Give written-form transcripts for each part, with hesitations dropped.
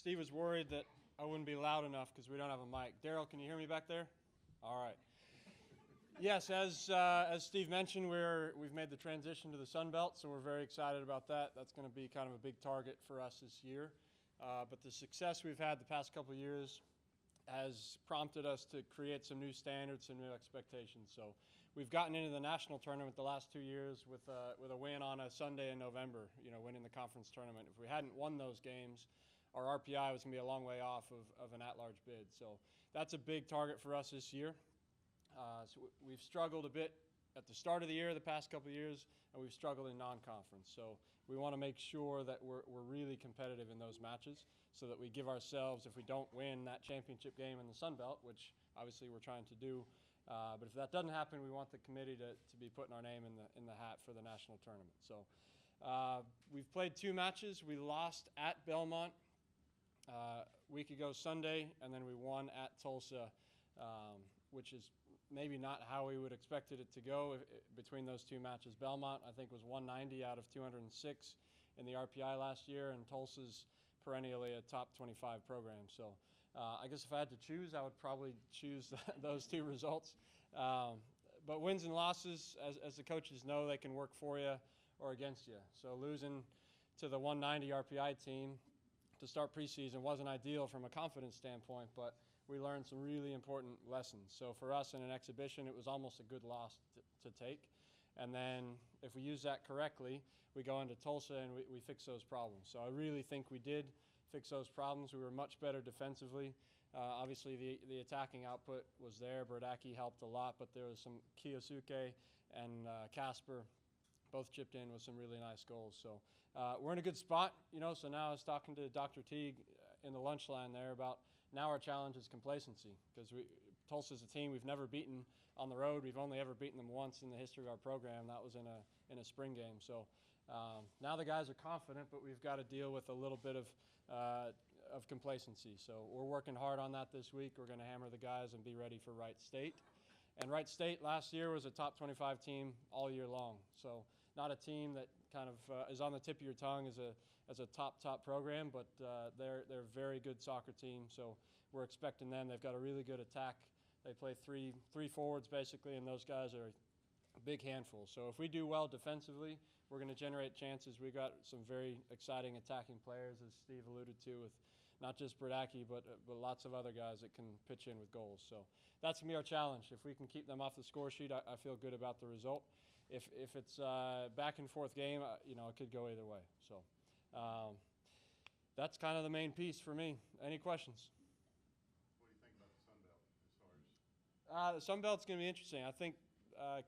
Steve was worried that I wouldn't be loud enough because we don't have a mic. Daryl, can you hear me back there? All right. Yes, as Steve mentioned, we've made the transition to the Sun Belt, so we're very excited about that. That's going to be kind of a big target for us this year. But the success we've had the past couple of years has prompted us to create some new standards, some new expectations. So we've gotten into the national tournament the last 2 years with a win on a Sunday in November, winning the conference tournament. If we hadn't won those games, our RPI was going to be a long way off of an at-large bid. So that's a big target for us this year. So we've struggled a bit at the start of the year, the past couple of years, and we've struggled in non-conference. So we want to make sure that we're really competitive in those matches so that we give ourselves, if we don't win that championship game in the Sun Belt, which obviously we're trying to do, but if that doesn't happen, we want the committee to be putting our name in the hat for the national tournament. So we've played 2 matches. We lost at Belmont a week ago Sunday, and then we won at Tulsa, which is maybe not how we would expected it to go between those 2 matches. Belmont, I think, was 190 out of 206 in the RPI last year, and Tulsa's perennially a top 25 program. So I guess if I had to choose, I would probably choose those 2 results. But wins and losses, as the coaches know, they can work for you or against you. So losing to the 190 RPI team to start preseason wasn't ideal from a confidence standpoint, but we learned some really important lessons. So for us in an exhibition, it was almost a good loss to take. And then if we use that correctly, we go into Tulsa and we fix those problems. So I really think we did fix those problems. We were much better defensively. Obviously, the attacking output was there. Brodacki helped a lot, but there was some Kiyosuke and Casper both chipped in with some really nice goals. So we're in a good spot, So now I was talking to Dr. Teague in the lunch line there about now our challenge is complacency, because Tulsa's a team we've never beaten on the road. We've only ever beaten them once in the history of our program. That was in a spring game. So now the guys are confident, but we've got to deal with a little bit of complacency. So we're working hard on that this week. We're going to hammer the guys and be ready for Wright State. And Wright State last year was a top 25 team all year long. So not a team that kind of is on the tip of your tongue as a top program, but they're a very good soccer team. So we're expecting them. They've got a really good attack. They play three forwards basically, and those guys are a big handful. So if we do well defensively, we're going to generate chances. We've got some very exciting attacking players, as Steve alluded to, with not just Brodacki, but lots of other guys that can pitch in with goals. So that's going to be our challenge. If we can keep them off the score sheet, I feel good about the result. If it's a back and forth game, it could go either way. So that's kind of the main piece for me. Any questions? What do you think about the Sun Belt as far as? The Sun Belt's going to be interesting. I think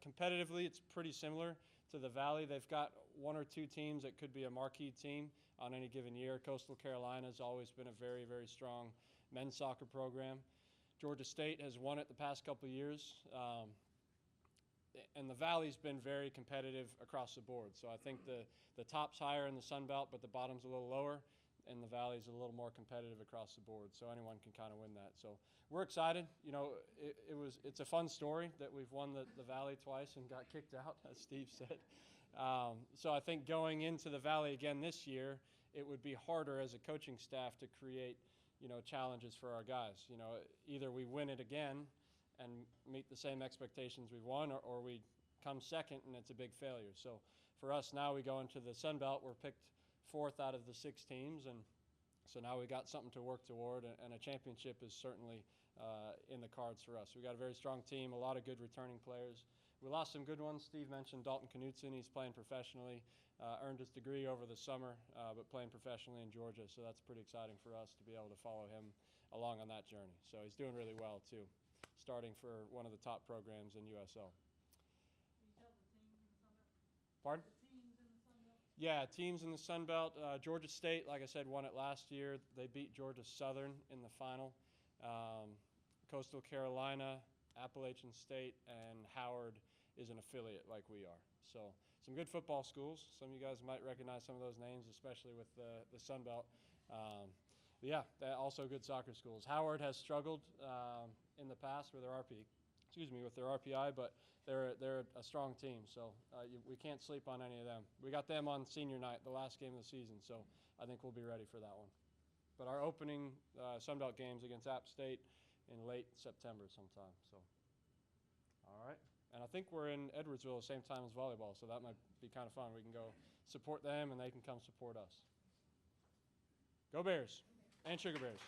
competitively it's pretty similar to the Valley. They've got 1 or 2 teams that could be a marquee team on any given year. Coastal Carolina has always been a very, very strong men's soccer program. Georgia State has won it the past couple of years. And the Valley's been very competitive across the board. So I think the top's higher in the Sun Belt, but the bottom's a little lower, and the Valley's a little more competitive across the board. So anyone can kind of win that. So we're excited. It's a fun story that we've won the Valley twice and got kicked out, as Steve said. So I think going into the Valley again this year, it would be harder as a coaching staff to create, challenges for our guys. Either we win it again and meet the same expectations we've won, or we come second and it's a big failure. So for us now, we go into the Sun Belt. We're picked 4th out of the 6 teams, and so now we got something to work toward, and a championship is certainly in the cards for us. We got a very strong team, a lot of good returning players. We lost some good ones. Steve mentioned Dalton Knutson. He's playing professionally, earned his degree over the summer, but playing professionally in Georgia. So that's pretty exciting for us to be able to follow him along on that journey. So he's doing really well too, starting for one of the top programs in USL. Can you tell the teams in the Sun Belt? Pardon? The teams in the Sun Belt? Yeah, teams in the Sun Belt. Georgia State, like I said, won it last year. They beat Georgia Southern in the final. Coastal Carolina, Appalachian State, and Howard is an affiliate like we are. So some good football schools. Some of you guys might recognize some of those names, especially with the Sun Belt. Yeah, they're also good soccer schools. Howard has struggled in the past with their RPI, but they're a strong team. So we can't sleep on any of them. We got them on senior night, the last game of the season. So I think we'll be ready for that one. but our opening Sunbelt games against App State in late September sometime. So, all right. And I think we're in Edwardsville the same time as volleyball, so that might be kind of fun. We can go support them, and they can come support us. Go Bears and Sugar Bears.